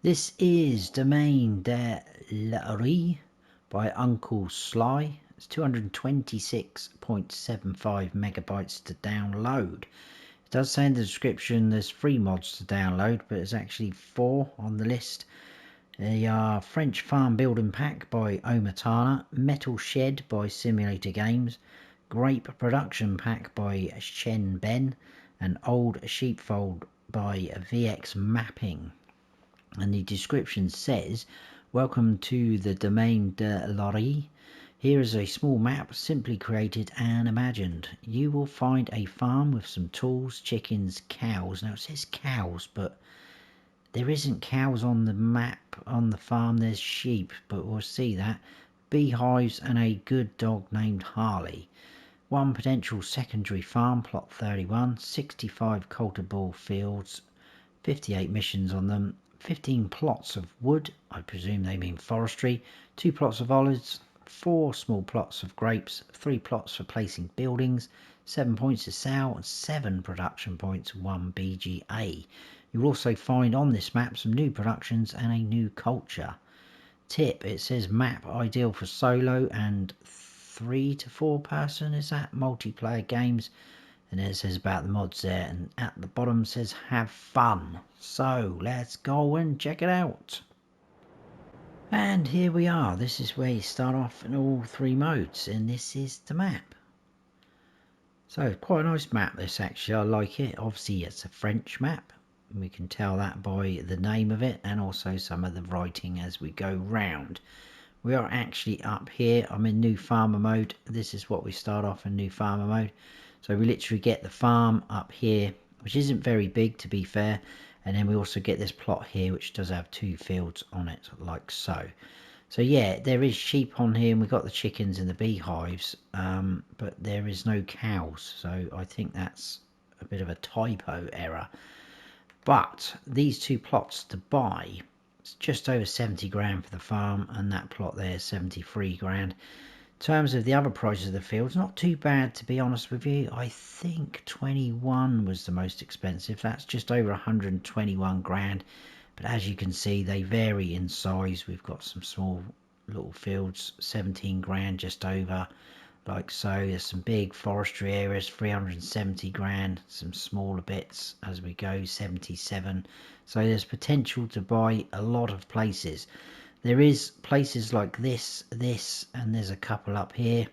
This is Domaine de L'Orée by Oncle-Sly. It's 226.75 megabytes to download. It does say in the description there's 3 mods to download, but there's actually 4 on the list. They are French Farm Building Pack by OmaTana, Metal Shed by SimulatorGAMES, Grape Production Pack by Chenben, and Old Sheepfold by VX Mapping. And the description says, welcome to the Domaine de L'Orée. Here is a small map simply created and imagined. You will find a farm with some tools, chickens, cows. Now it says cows, but there isn't cows on the map. On the farm there's sheep, but we'll see that. Beehives and a good dog named Harley. One potential secondary farm, plot 31, 65 cultivable fields, 58 missions on them, 15 plots of wood, I presume they mean forestry, 2 plots of olives, 4 small plots of grapes, 3 plots for placing buildings, 7 points to sell, and 7 production points, 1 BGA. You'll also find on this map some new productions and a new culture. Tip, it says map ideal for solo and 3 to 4 person, is that multiplayer games? And then it says about the mods there, and at the bottom says have fun. So let's go and check it out. And here we are. This is where you start off in all 3 modes, and this is the map. So quite a nice map this, actually. I like it. Obviously it's a French map. We can tell that by the name of it and also some of the writing as we go round. We are actually up here. I'm in new farmer mode. This is what we start off in new farmer mode. So we literally get the farm up here, which isn't very big to be fair. And then we also get this plot here, which does have 2 fields on it, like so. So yeah, there is sheep on here, and we've got the chickens and the beehives, but there is no cows. So I think that's a bit of a typo error. But these 2 plots to buy, it's just over 70 grand for the farm, and that plot there is 73 grand. In terms of the other prices of the fields, not too bad to be honest with you. I think 21 was the most expensive. That's just over 121 grand. But as you can see, they vary in size. We've got some small little fields, 17 grand just over, like so. There's some big forestry areas, 370 grand, some smaller bits as we go, 77. So there's potential to buy a lot of places. There is places like this, and there's a couple up here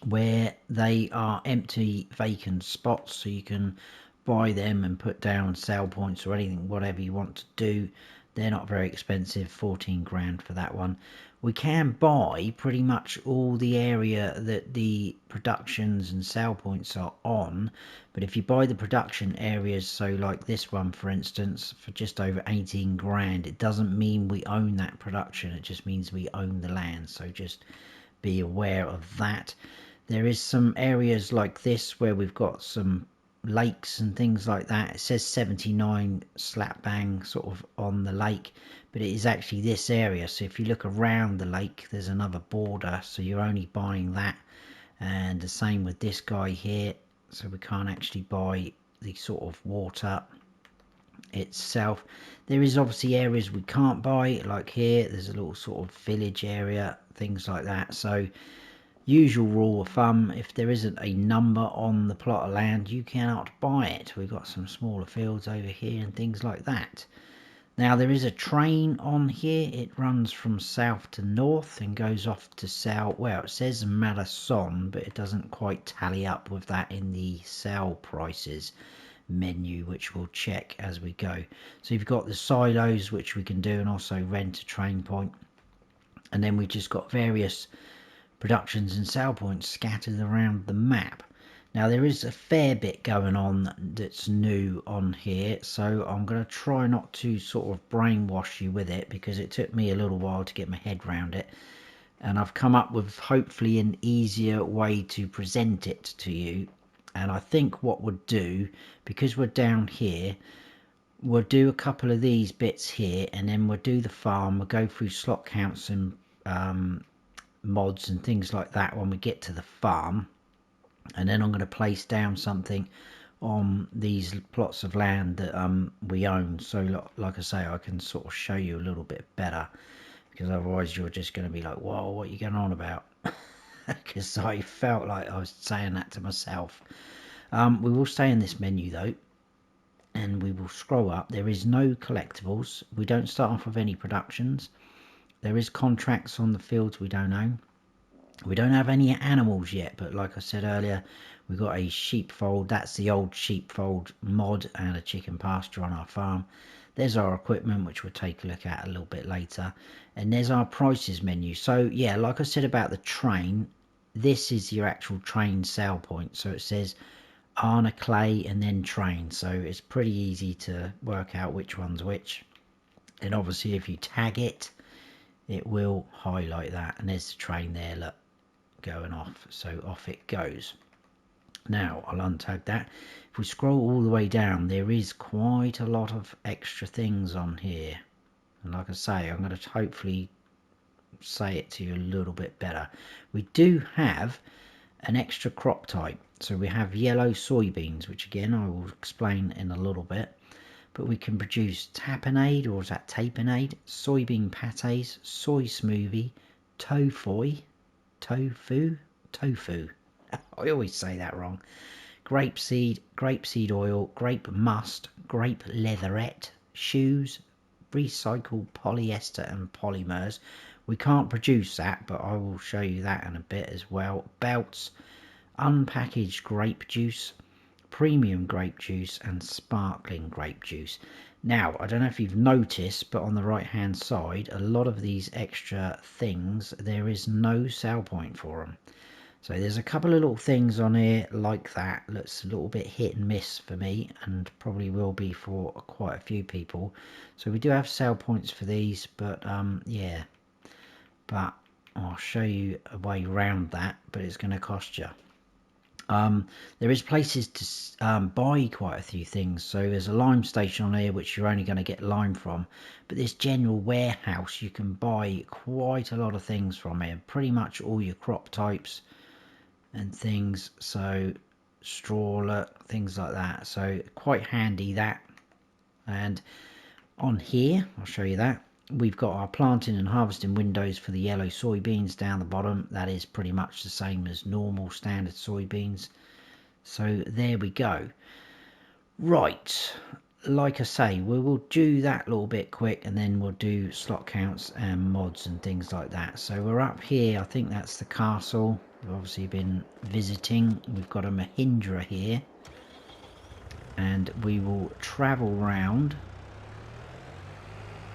where they are empty, vacant spots, so you can buy them and put down sale points or anything, whatever you want to do. They're not very expensive, 14 grand for that one. We can buy pretty much all the area that the productions and sale points are on, but if you buy the production areas, so like this one for instance, for just over 18 grand, it doesn't mean we own that production, it just means we own the land, so just be aware of that. There is some areas like this where we've got some lakes and things like that. It says 79 slap bang sort of on the lake, but it is actually this area. So if you look around the lake, there's another border, so you're only buying that. And the same with this guy here, so we can't actually buy the sort of water itself. There is obviously areas we can't buy, like here there's a little sort of village area, things like that. So usual rule of thumb, if there isn't a number on the plot of land, you cannot buy it. We've got some smaller fields over here and things like that. Now there is a train on here. It runs from south to north and goes off to south. Well, it says Madison, but it doesn't quite tally up with that in the sale prices menu, which we'll check as we go. So you've got the silos, which we can do, and also rent a train point. And then we've just got various productions and sale points scattered around the map. Now there is a fair bit going on that's new on here, so I'm going to try not to sort of brainwash you with it, because it took me a little while to get my head around it, and I've come up with hopefully an easier way to present it to you. And I think what we'll do, because we're down here, we'll do a couple of these bits here, and then we'll do the farm. We'll go through slot counts and mods and things like that when we get to the farm, and then I'm going to place down something on these plots of land that we own. So like I say, I can sort of show you a little bit better, because otherwise you're just going to be like, whoa, what are you going on about? Because I felt like I was saying that to myself. We will stay in this menu though, and we will scroll up. There is no collectibles. We don't start off with any productions. There is contracts on the fields we don't own. We don't have any animals yet, but like I said earlier, we've got a sheepfold. That's the old sheepfold mod, and a chicken pasture on our farm. There's our equipment, which we'll take a look at a little bit later. And there's our prices menu. So yeah, like I said about the train, this is your actual train sale point. So it says Arna Clay and then train. So it's pretty easy to work out which one's which. And obviously if you tag it, it will highlight that. And there's the train there, look, going off. So off it goes. Now I'll untag that. If we scroll all the way down, there is quite a lot of extra things on here, and like I say, I'm going to hopefully say it to you a little bit better. We do have an extra crop type, so we have yellow soybeans, which again I will explain in a little bit, but we can produce tapenade, or is that tapenade, soybean pates, soy smoothie, tofu, I always say that wrong. Grapeseed oil, grape must, grape leatherette, shoes, recycled polyester and polymers. We can't produce that, but I will show you that in a bit as well. Belts, unpackaged grape juice, premium grape juice, and sparkling grape juice. Now, I don't know if you've noticed, but on the right hand side, a lot of these extra things, there is no sell point for them. So there's a couple of little things on here like that. Looks a little bit hit and miss for me, and probably will be for quite a few people. So we do have sale points for these, but yeah. But I'll show you a way around that, but it's going to cost you. There is places to buy quite a few things. So there's a lime station on here, which you're only going to get lime from. But this general warehouse, you can buy quite a lot of things from here. Pretty much all your crop types and things, so straw, things like that. So quite handy that. And on here, I'll show you that. We've got our planting and harvesting windows for the yellow soybeans down the bottom. That is pretty much the same as normal standard soybeans. So there we go. Right, like I say, we will do that a little bit quick, and then we'll do slot counts and mods and things like that. So we're up here, I think that's the castle we've obviously been visiting. We've got a Mahindra here, and we will travel round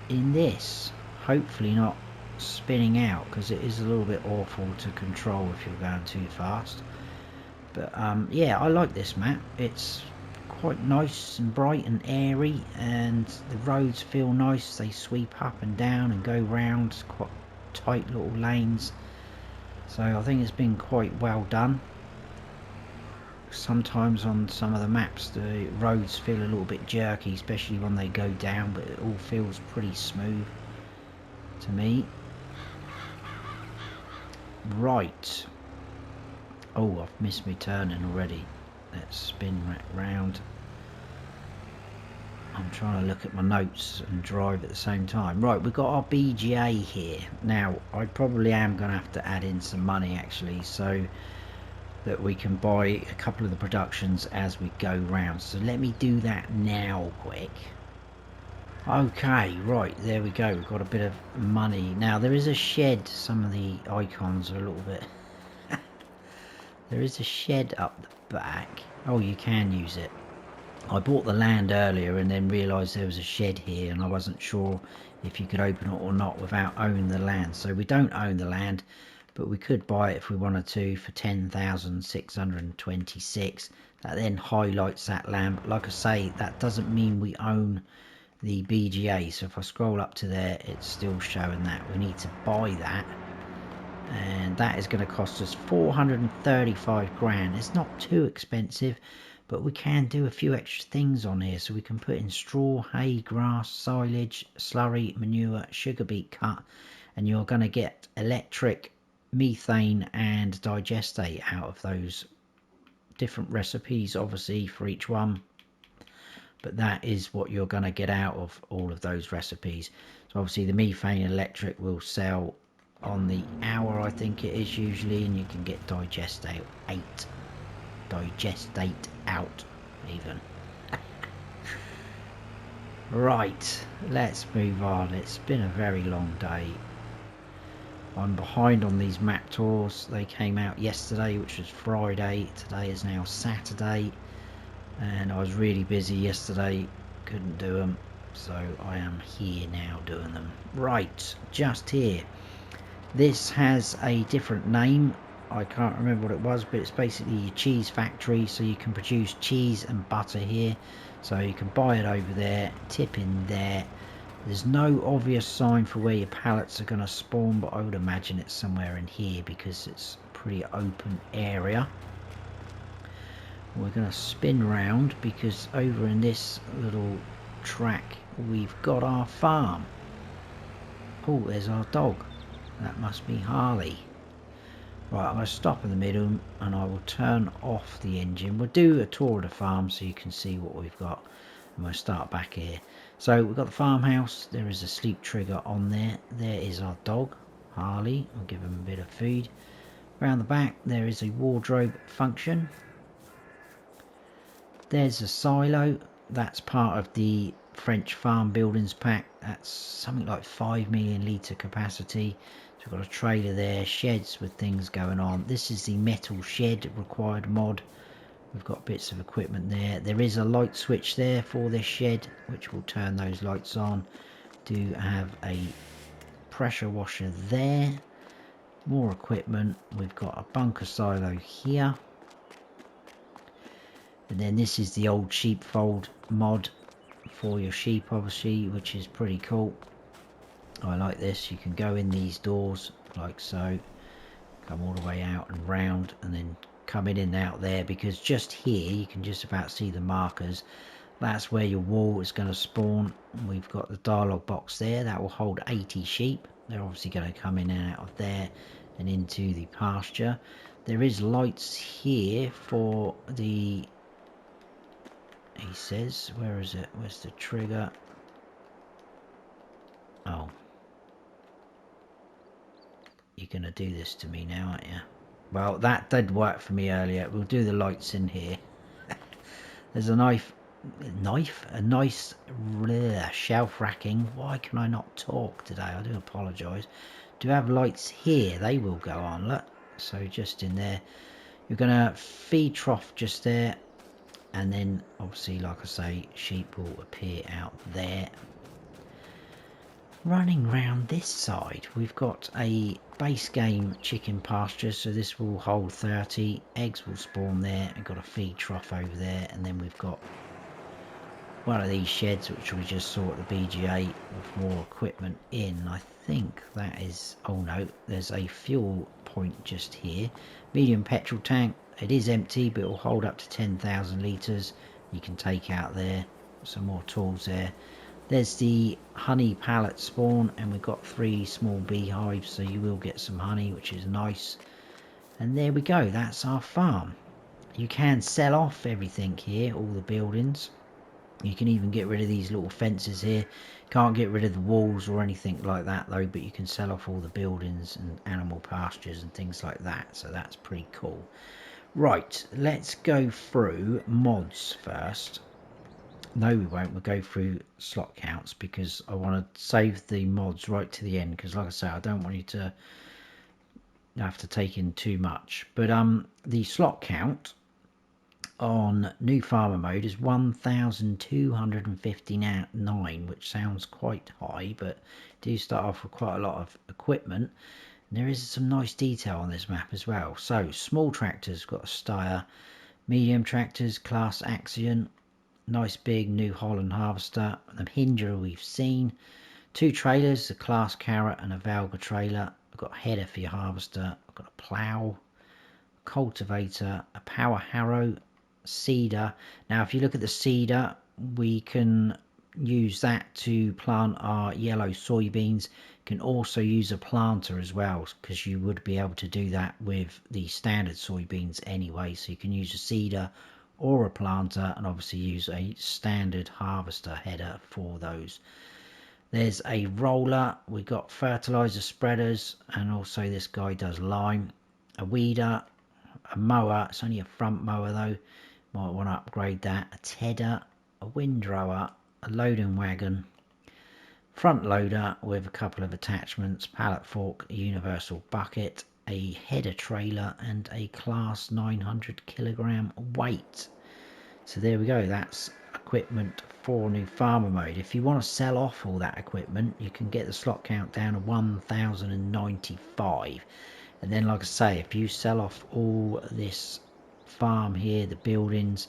in this, hopefully not spinning out, because it is a little bit awful to control if you're going too fast. But yeah, I like this map. It's quite nice and bright and airy, and the roads feel nice. They sweep up and down and go round, quite tight little lanes. So I think it's been quite well done. Sometimes on some of the maps the roads feel a little bit jerky, especially when they go down, but it all feels pretty smooth to me. Right. Oh, I've missed me turning already. Let's spin round. I'm trying to look at my notes and drive at the same time. Right, we've got our BGA here. Now, I probably am going to have to add in some money actually, so that we can buy a couple of the productions as we go round. So let me do that now quick. Okay, right, there we go. We've got a bit of money. Now, there is a shed. Some of the icons are a little bit... There is a shed up the back. Oh, you can use it. I bought the land earlier and then realised there was a shed here, and I wasn't sure if you could open it or not without owning the land. So we don't own the land, but we could buy it if we wanted to for 10,626. That then highlights that land. But like I say, that doesn't mean we own the BGA. So if I scroll up to there, it's still showing that. We need to buy that. And that is going to cost us 435 grand. It's not too expensive, but we can do a few extra things on here. So we can put in straw, hay, grass, silage, slurry, manure, sugar beet cut, and you're going to get electric, methane and digestate out of those different recipes obviously for each one, but that is what you're going to get out of all of those recipes. So obviously the methane electric will sell on the hour, I think it is usually, and you can get digestate out even. Right, let's move on. It's been a very long day. I'm behind on these map tours. They came out yesterday, which was Friday. Today is now Saturday, and I was really busy yesterday, couldn't do them, so I am here now doing them. Right, just here. This has a different name. I can't remember what it was, but it's basically a cheese factory, so you can produce cheese and butter here. So you can buy it over there, tip in there. There's no obvious sign for where your pallets are going to spawn, but I would imagine it's somewhere in here because it's a pretty open area. We're going to spin round because over in this little track we've got our farm. Oh, there's our dog. That must be Harley. Right, I'm going to stop in the middle and I will turn off the engine. We'll do a tour of the farm so you can see what we've got. And we'll start back here. So we've got the farmhouse. There is a sleep trigger on there. There is our dog, Harley. I'll give him a bit of food. Around the back there is a wardrobe function. There's a silo. That's part of the French farm buildings pack. That's something like 5 million litre capacity. So we've got a trailer there, sheds with things going on. This is the metal shed required mod. We've got bits of equipment there. There is a light switch there for this shed, which will turn those lights on. Do have a pressure washer there. More equipment. We've got a bunker silo here. And then this is the old sheepfold mod for your sheep, obviously, which is pretty cool. I like this. You can go in these doors like so, come all the way out and round, and then come in and out there, because just here you can just about see the markers. That's where your wall is going to spawn. We've got the dialogue box there that will hold 80 sheep. They're obviously going to come in and out of there and into the pasture. There is lights here for the, he says, where is it, where's the trigger? Oh, you're going to do this to me now, aren't you? Well, that did work for me earlier. We'll do the lights in here. There's a nice shelf racking. Why can I not talk today? I do apologise. Do have lights here. They will go on, look. So just in there. You're going to feed trough just there. And then, obviously, like I say, sheep will appear out there. Running round this side, we've got a base game chicken pasture, so this will hold 30. Eggs will spawn there. We've got a feed trough over there, and then we've got one of these sheds which we just saw at the BGA with more equipment in. I think that is, oh no, there's a fuel point just here. Medium petrol tank. It is empty, but it will hold up to 10,000 litres. You can take out there. Some more tools there. There's the honey pallet spawn, and we've got 3 small beehives, so you will get some honey, which is nice. And there we go, that's our farm. You can sell off everything here, all the buildings. You can even get rid of these little fences here. Can't get rid of the walls or anything like that though, but you can sell off all the buildings and animal pastures and things like that, so that's pretty cool. Right, let's go through mods first. No, we won't. We'll go through slot counts because I want to save the mods right to the end, because like I say, I don't want you to have to take in too much. But the slot count on new farmer mode is 1,259, which sounds quite high, but do start off with quite a lot of equipment. And there is some nice detail on this map as well. So small tractors, got a Steyr. Medium tractors, class Axion. Nice big New Holland harvester. The Hinger we've seen. 2 trailers, a class Carrot and a Valga trailer. I've got a header for your harvester. I've got a plough, cultivator, a power harrow, seeder. Now if you look at the seeder, we can use that to plant our yellow soybeans. Can also use a planter as well, because you would be able to do that with the standard soybeans anyway. So you can use a seeder or a planter, and obviously use a standard harvester header for those. There's a roller, we've got fertilizer spreaders, and also this guy does lime. A weeder, a mower, it's only a front mower though, might want to upgrade that. A tedder, a windrower, a loading wagon, front loader with a couple of attachments, pallet fork, a universal bucket, a header trailer, and a class 900 kilogram weight. So there we go, that's equipment for new farmer mode. If you want to sell off all that equipment, you can get the slot count down to 1095. And then, like I say, if you sell off all this farm here, the buildings,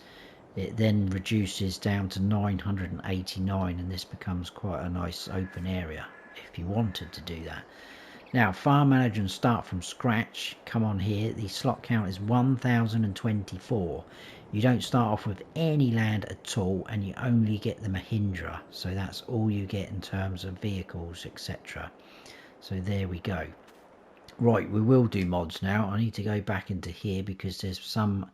it then reduces down to 989, and this becomes quite a nice open area if you wanted to do that. Now, farm manager and start from scratch. Come on here, the slot count is 1024. You don't start off with any land at all, and you only get the Mahindra, so that's all you get in terms of vehicles, etc. So there we go. Right, we will do mods now. I need to go back into here because there's some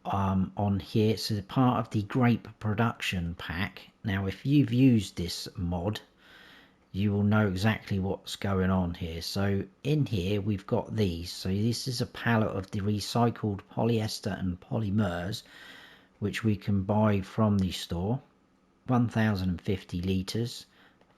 on here. So part of the Grape production pack. Now if you've used this mod, you will know exactly what's going on here. So in here we've got these. So this is a pallet of the recycled polyester and polymers, which we can buy from the store. 1050 litres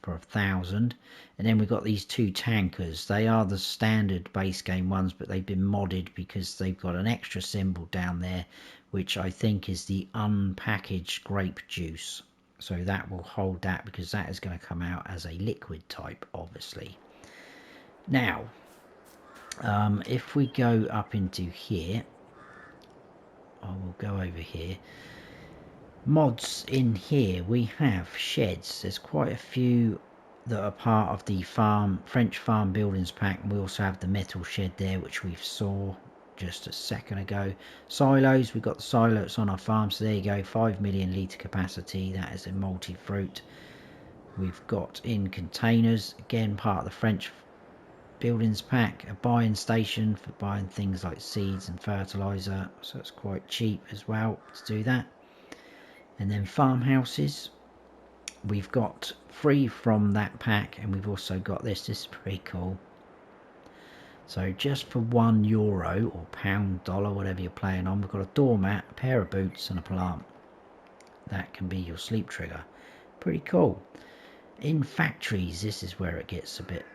for 1,000. And then we've got these two tankers. They are the standard base game ones, but they've been modded because they've got an extra symbol down there, which I think is the unpackaged grape juice. So that will hold that, because that is going to come out as a liquid type, obviously. Now, if we go up into here, I will go over here. Mods in here, we have sheds. There's quite a few that are part of the French farm buildings pack, and we also have the metal shed there, which we saw just a second ago. Silos, we've got the silos on our farm, so there you go, 5 million litre capacity. That is a multi-fruit. We've got in containers, again part of the French buildings pack, a buying station for buying things like seeds and fertilizer, so it's quite cheap as well to do that. And then farmhouses, we've got free from that pack, and we've also got this is pretty cool. So just for €1 or pound, dollar, whatever you're playing on, we've got a doormat, a pair of boots, and a plant. That can be your sleep trigger. Pretty cool. In factories, this is where it gets a bit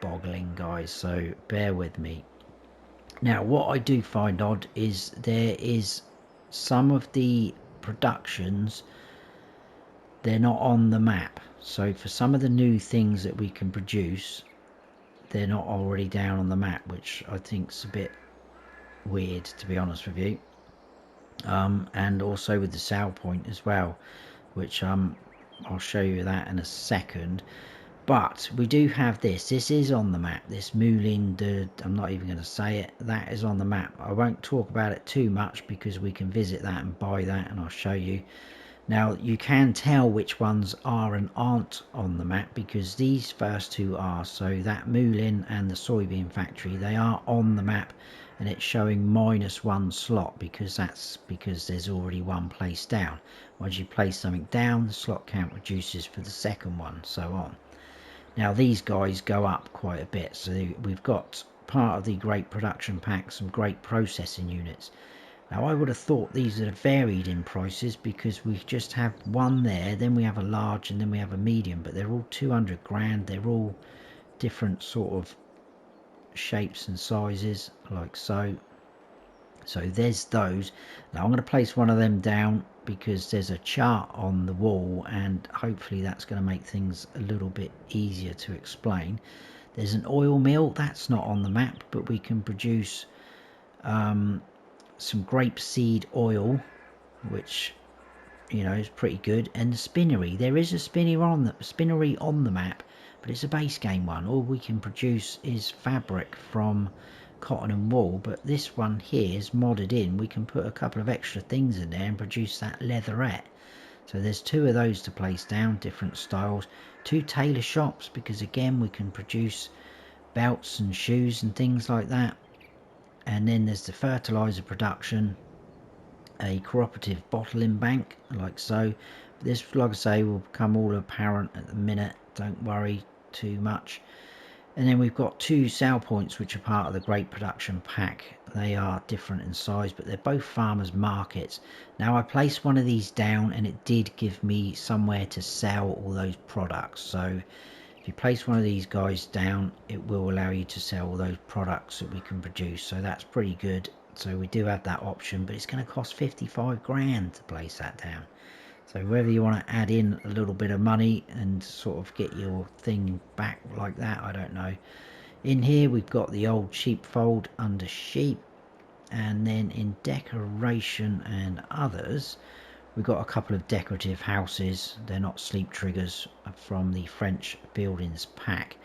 boggling, guys, so bear with me. Now, what I do find odd is there is some of the productions, they're not on the map. So for some of the new things that we can produce, they're not already down on the map, which I think is a bit weird, to be honest with you. And also with the sale point as well, which I'll show you that in a second. But we do have this is on the map, this Moulin de, I'm not even going to say it, that is on the map. I won't talk about it too much because we can visit that and buy that, and I'll show you. Now you can tell which ones are and aren't on the map, because these first two are. So that Moulin and the soybean factory, they are on the map, and it's showing -1 slot, because that's because there's already one placed down. Once you place something down, the slot count reduces for the second one, so on. Now these guys go up quite a bit, so we've got part of the Grape production pack, some Grape processing units. Now I would have thought these are varied in prices, because we just have one there, then we have a large, and then we have a medium, but they're all 200 grand. They're all different sort of shapes and sizes, like so. So there's those. Now I'm going to place one of them down because there's a chart on the wall, and hopefully that's going to make things a little bit easier to explain. There's an oil mill, that's not on the map, but we can produce some grapeseed oil, which, you know, is pretty good. And the spinnery, there is a spinnery on the map, but it's a base game one. All we can produce is fabric from cotton and wool, but this one here is modded in. We can put a couple of extra things in there and produce that leatherette. So there's 2 of those to place down, different styles. 2 tailor shops, because again we can produce belts and shoes and things like that. And then there's the fertilizer production, a cooperative bottling bank like so. But this, like I say, will become all apparent at the minute, don't worry too much. And then we've got 2 sale points which are part of the grape production pack. They are different in size, but they're both farmers markets. Now I placed one of these down and it did give me somewhere to sell all those products. So if you place one of these guys down, it will allow you to sell all those products that we can produce. So that's pretty good. So we do have that option, but it's going to cost 55 grand to place that down. So whether you want to add in a little bit of money and sort of get your thing back like that, I don't know. In here we've got the old sheepfold under sheep, and then in decoration and others we've got a couple of decorative houses. They're not sleep triggers, from the French buildings pack.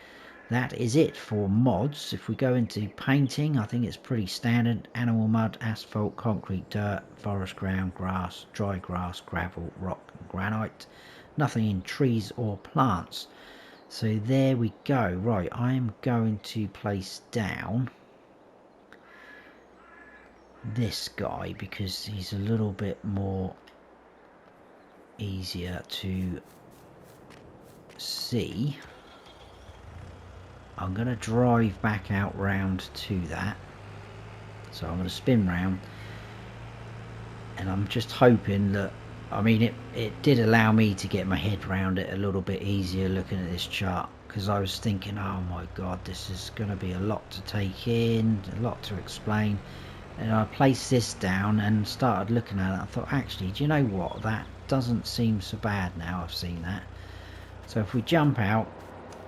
That is it for mods. If we go into painting, I think it's pretty standard. Animal mud, asphalt, concrete, dirt, forest ground, grass, dry grass, gravel, rock and granite. Nothing in trees or plants. So there we go. Right, I'm going to place down this guy because he's a little bit more easier to see. I'm going to drive back out round to that. So I'm going to spin round. And I'm just hoping that, I mean, it did allow me to get my head around it a little bit easier looking at this chart. Because I was thinking, oh my god, this is going to be a lot to take in, a lot to explain. And I placed this down and started looking at it. I thought, actually, do you know what? That doesn't seem so bad now I've seen that. So if we jump out,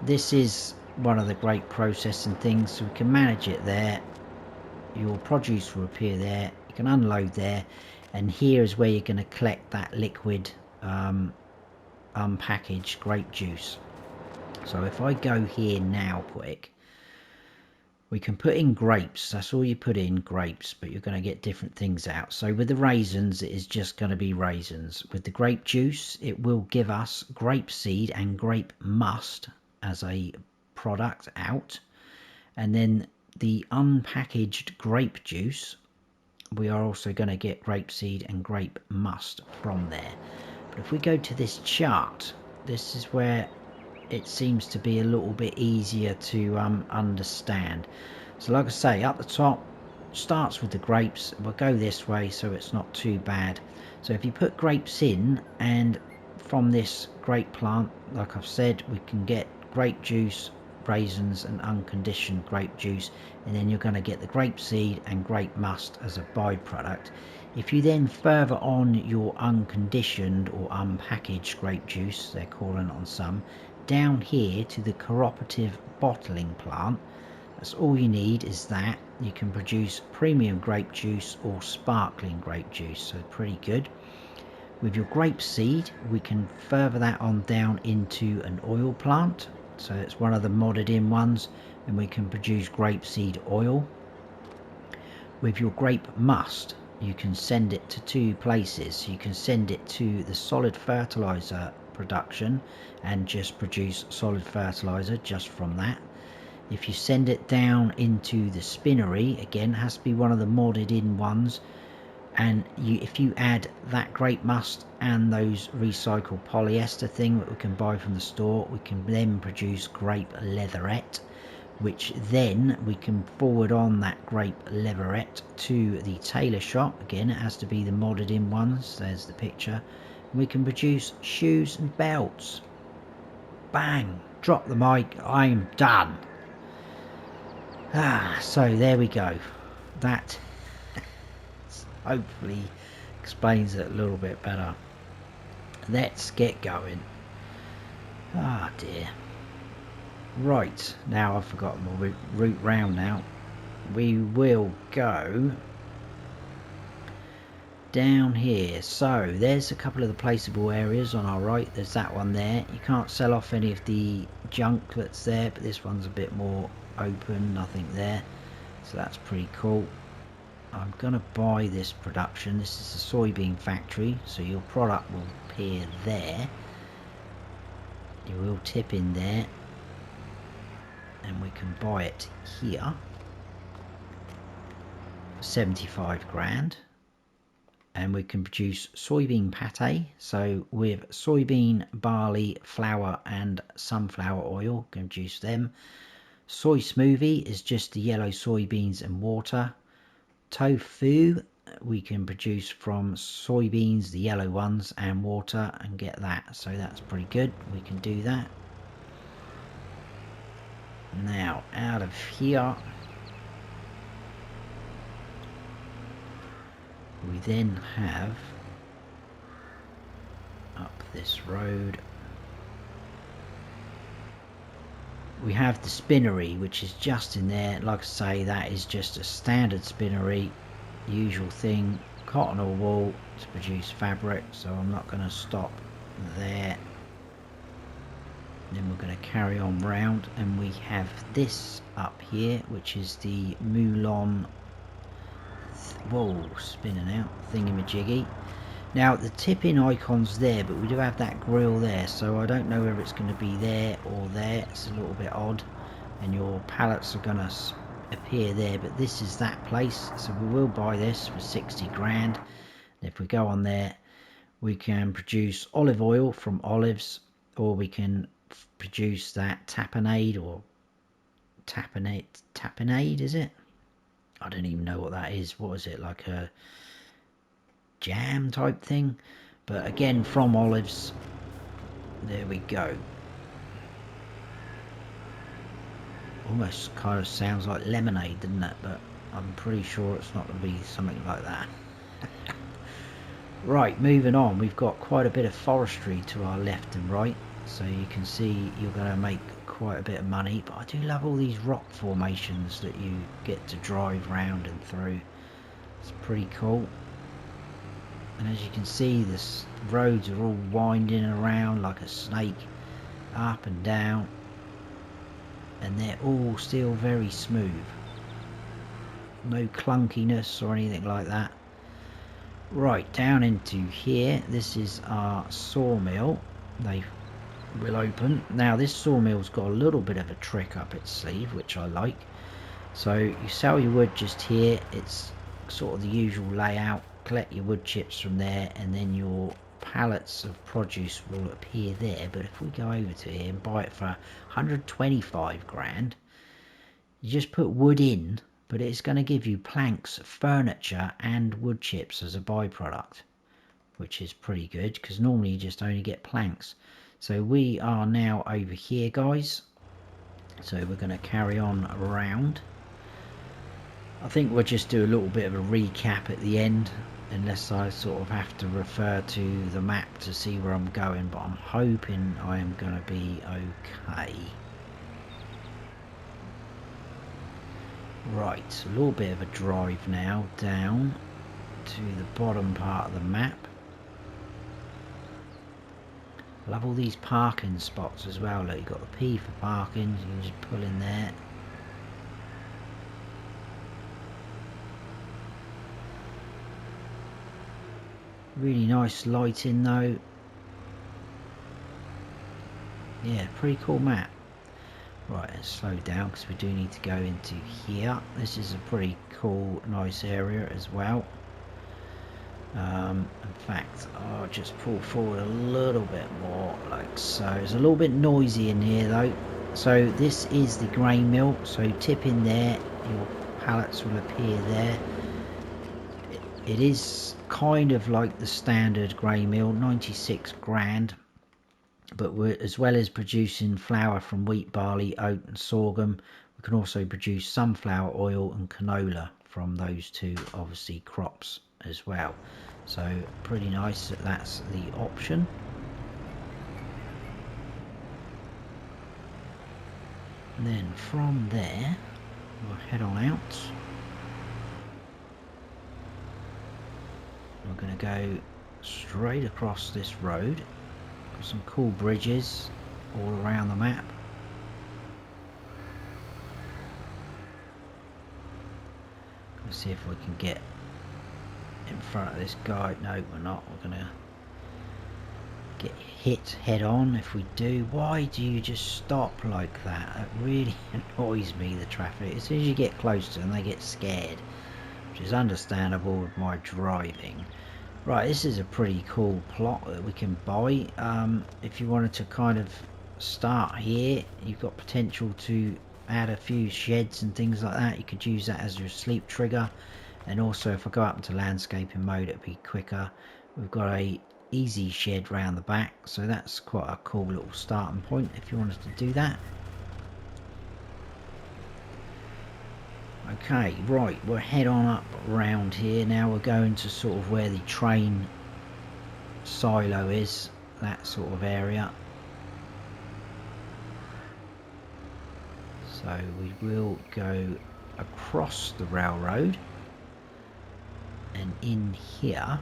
this is one of the great processing things, so we can manage it there. Your produce will appear there, you can unload there, and here is where you're going to collect that liquid unpackaged grape juice. So if I go here now quick, we can put in grapes. That's all you put in, grapes, but you're going to get different things out. So with the raisins, it is just going to be raisins. With the grape juice, it will give us grape seed and grape must as a product out. And then the unpackaged grape juice, we are also going to get grape seed and grape must from there. But if we go to this chart, this is where it seems to be a little bit easier to understand. So like I say, up the top starts with the grapes. We'll go this way so it's not too bad. So if you put grapes in, and from this grape plant, like I've said, we can get grape juice, raisins and unconditioned grape juice, and then you're going to get the grape seed and grape must as a byproduct. If you then further on your unconditioned or unpackaged grape juice, they're calling it on some, down here to the cooperative bottling plant, that's all you need is that. You can produce premium grape juice or sparkling grape juice, so pretty good. With your grape seed, we can further that on down into an oil plant. So it's one of the modded in ones, and we can produce grapeseed oil. With your grape must, you can send it to 2 places. You can send it to the solid fertilizer production and just produce solid fertilizer just from that. If you send it down into the spinnery, again, it has to be one of the modded in ones. And if you add that grape must and those recycled polyester thing that we can buy from the store, we can then produce grape leatherette, which then we can forward on that grape leatherette to the tailor shop. Again, it has to be the modded in ones. There's the picture. And we can produce shoes and belts. Bang! Drop the mic. I'm done. So there we go. That hopefully explains it a little bit better. Let's get going. Ah dear. Right, now I've forgotten my route round now. We will go down here. So there's a couple of the placeable areas on our right. There's that one there. You can't sell off any of the junk that's there, but this one's a bit more open, nothing there. So that's pretty cool. I'm going to buy this production. This is a soybean factory, so your product will appear there. You will tip in there, and we can buy it here for 75 grand. And we can produce soybean pate, so with soybean, barley, flour and sunflower oil, can produce them. Soy smoothie is just the yellow soybeans and water. Tofu we can produce from soybeans, the yellow ones, and water, and get that, so that's pretty good. We can do that. Now out of here we then have up this road we have the spinnery, which is just in there. Like I say, that is just a standard spinnery, usual thing, cotton or wool to produce fabric, so I'm not going to stop there. Then we're going to carry on round, and we have this up here, which is the Moulin, whoa, spinning out, thingamajiggy. Now the tip-in icon's there, but we do have that grill there, so I don't know whether it's going to be there or there. It's a little bit odd, and your pallets are going to appear there, but this is that place, so we will buy this for 60 grand. If we go on there, we can produce olive oil from olives, or we can produce that tapenade, or tapenade, is it? I don't even know what that is. What is it, like a jam type thing? But again, from olives. There we go. Almost kind of sounds like lemonade, doesn't it? But I'm pretty sure it's not going to be something like that. Right, moving on, we've got quite a bit of forestry to our left and right, so you can see you're going to make quite a bit of money. But I do love all these rock formations that you get to drive round and through. It's pretty cool. And as you can see, the roads are all winding around like a snake, up and down, and they're all still very smooth. No clunkiness or anything like that. Right, down into here, this is our sawmill. They will open. Now this sawmill's got a little bit of a trick up its sleeve, which I like. So you sell your wood just here. It's sort of the usual layout. Collect your wood chips from there, and then your pallets of produce will appear there. But if we go over to here and buy it for 125 grand, you just put wood in, but it's going to give you planks, furniture and wood chips as a byproduct, which is pretty good, because normally you just only get planks. So we are now over here, guys, so we're going to carry on around. I think we'll just do a little bit of a recap at the end, unless I sort of have to refer to the map to see where I'm going, but I'm hoping I am going to be okay. Right, a little bit of a drive now down to the bottom part of the map. I love all these parking spots as well. Look, you've got the P for parking, you can just pull in there. Really nice lighting though. Yeah, pretty cool map. Right, let's slow down because we do need to go into here. This is a pretty cool, nice area as well. In fact, I'll just pull forward a little bit more, like so. It's a little bit noisy in here though. So this is the grain mill. So tip in there, your pallets will appear there. It is kind of like the standard grain mill, 96 grand. But we're, as well as producing flour from wheat, barley, oat and sorghum, we can also produce sunflower oil and canola from those two, obviously, crops as well. So pretty nice that that's the option. And then from there, we'll head on out. We're going to go straight across this road. Got some cool bridges all around the map. Let's see if we can get in front of this guy. No, we're not. We're gonna get hit head on if we do. Why do you just stop like that? That really annoys me, the traffic. As soon as you get close to them, they get scared, which is understandable with my driving. Right, this is a pretty cool plot that we can buy. If you wanted to kind of start here, you've got potential to add a few sheds and things like that. You could use that as your sleep trigger. And also if I go up into landscaping mode, it'd be quicker. We've got a easy shed round the back, so that's quite a cool little starting point if you wanted to do that. Okay, right, we'll head on up around here. Now we're going to sort of where the train silo is, that sort of area. So we will go across the railroad and in here.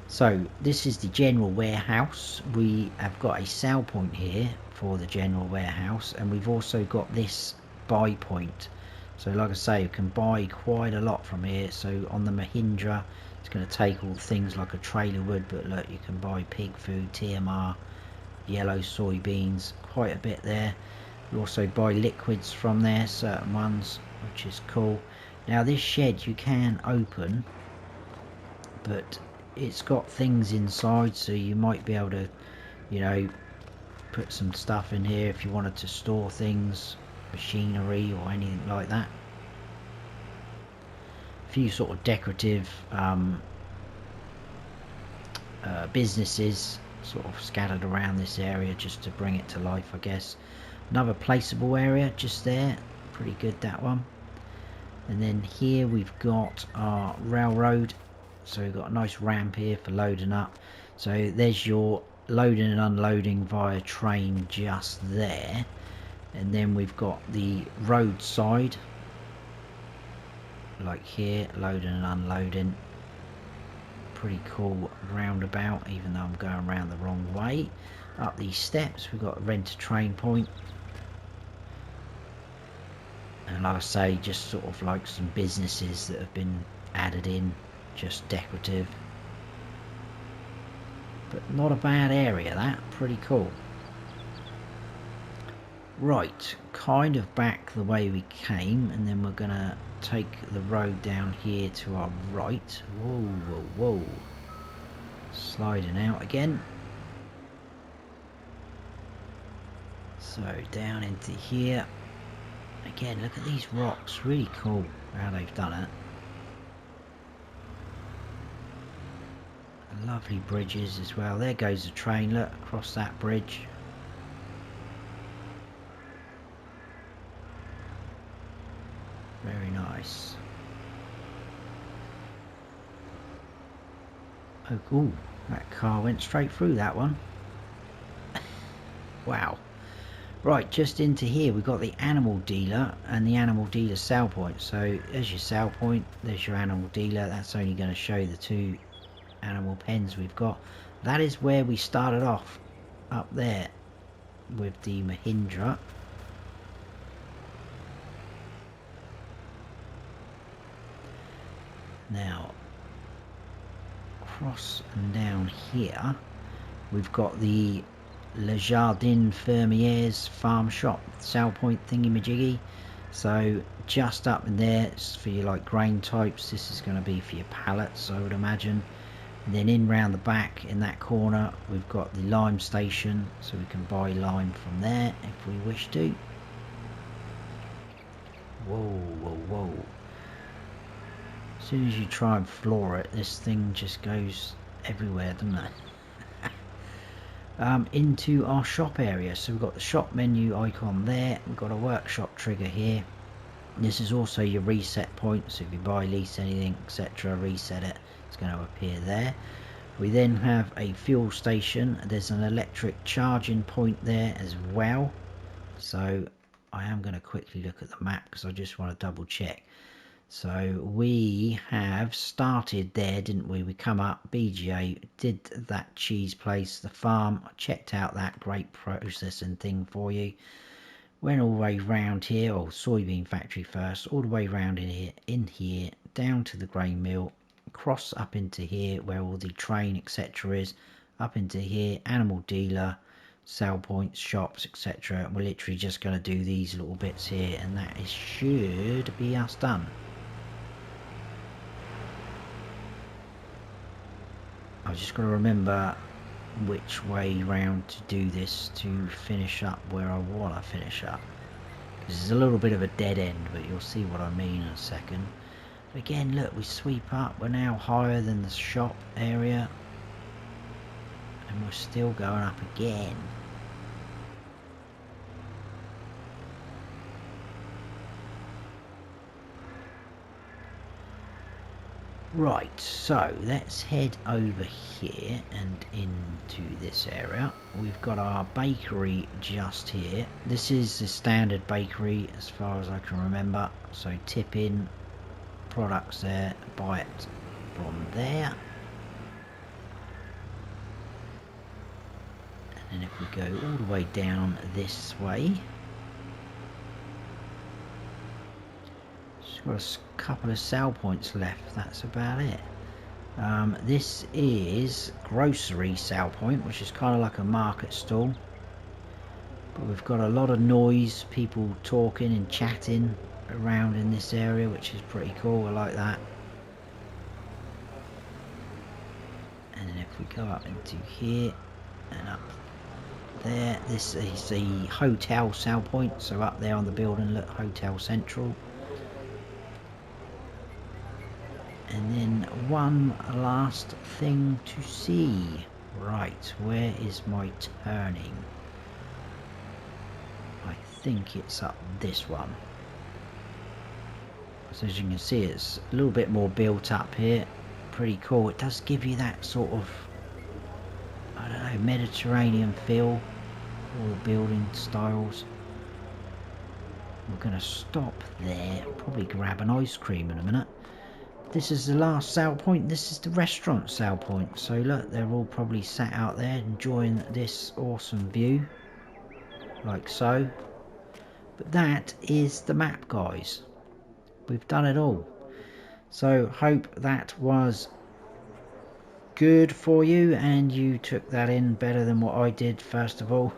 So this is the general warehouse. We have got a sell point here for the general warehouse, and we've also got this buy point. So like I say, you can buy quite a lot from here. So on the Mahindra, it's going to take all things like a trailer would, but look, you can buy pig food, TMR, yellow soybeans, quite a bit there. You also buy liquids from there, certain ones, which is cool. Now this shed you can open, but it's got things inside, so you might be able to, you know, put some stuff in here if you wanted to store things, machinery or anything like that. A few sort of decorative businesses sort of scattered around this area just to bring it to life, I guess. Another placeable area just there, pretty good, that one. And then here we've got our railroad, so we've got a nice ramp here for loading up. So there's your loading and unloading via train just there. And then we've got the roadside, like here, loading and unloading. Pretty cool roundabout, even though I'm going around the wrong way. Up these steps we've got a rent-a-train point, and like I say, just sort of like some businesses that have been added in, just decorative, but not a bad area, that pretty cool. Right, kind of back the way we came, and then we're gonna take the road down here to our right. Whoa, whoa, whoa, sliding out again. So down into here again. Look at these rocks, really cool how they've done it. Lovely bridges as well. There goes the train, look, across that bridge. Very nice. Oh, ooh, that car went straight through that one. Wow. Right, just into here we've got the animal dealer and the animal dealer sell point. So there's your sell point, there's your animal dealer. That's only going to show the two animal pens we've got. That is where we started off, up there with the Mahindra. Now across and down here we've got the Le Jardin Fermiers farm shop sell point thingy majiggy. So just up in there, it's for your like grain types. This is going to be for your pallets, I would imagine. And then in round the back in that corner we've got the lime station, so we can buy lime from there if we wish to. Whoa, whoa, whoa. As soon as you try and floor it, this thing just goes everywhere, doesn't it? Into our shop area, so we've got the shop menu icon there, we've got a workshop trigger here. This is also your reset point, so if you buy, lease anything, etc., reset it, it's going to appear there. We then have a fuel station, there's an electric charging point there as well. So I am going to quickly look at the map because I just want to double check. So we have started there, didn't we? We come up, BGA, did that cheese place, the farm, I checked out that grape processing thing for you. Went all the way round here, or soybean factory first, all the way round in here down to the grain mill, cross up into here where all the train etc is, up into here, animal dealer, sell points, shops etc. We're literally just going to do these little bits here, and that is should be us done. I've just got to remember which way round to do this to finish up where I want to finish up. This is a little bit of a dead end, but you'll see what I mean in a second. But again, look, we sweep up. We're now higher than the shop area, and we're still going up again. Right, so let's head over here and into this area. We've got our bakery just here. This is the standard bakery as far as I can remember. So tip in products there, buy it from there. And then if we go all the way down this way, got a couple of sell points left, that's about it. This is grocery sell point, which is kind of like a market stall, but we've got a lot of noise, people talking and chatting around in this area, which is pretty cool. I like that. And then if we go up into here and up there, this is the hotel sell point, so up there on the building, look, Hotel Central. And then one last thing to see. Right, where is my turning? I think it's up this one. So as you can see, it's a little bit more built up here. Pretty cool. It does give you that sort of, I don't know, Mediterranean feel. All the building styles. We're going to stop there. Probably grab an ice cream in a minute. This is the last sale point. This is the restaurant sale point. So look, they're all probably sat out there enjoying this awesome view, like so. But that is the map, guys. We've done it all. So hope that was good for you and you took that in better than what I did. First of all,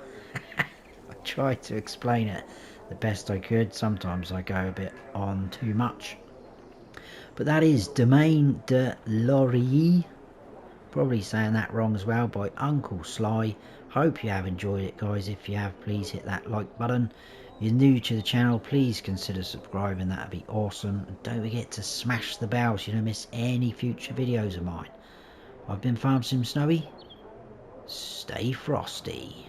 I tried to explain it the best I could. Sometimes I go a bit on too much. But that is Domaine de L'Orée, probably saying that wrong as well, by Oncle-Sly. Hope you have enjoyed it, guys. If you have, please hit that like button. If you're new to the channel, please consider subscribing, that would be awesome. And don't forget to smash the bell so you don't miss any future videos of mine. I've been Farm Sim Snowy. Stay frosty.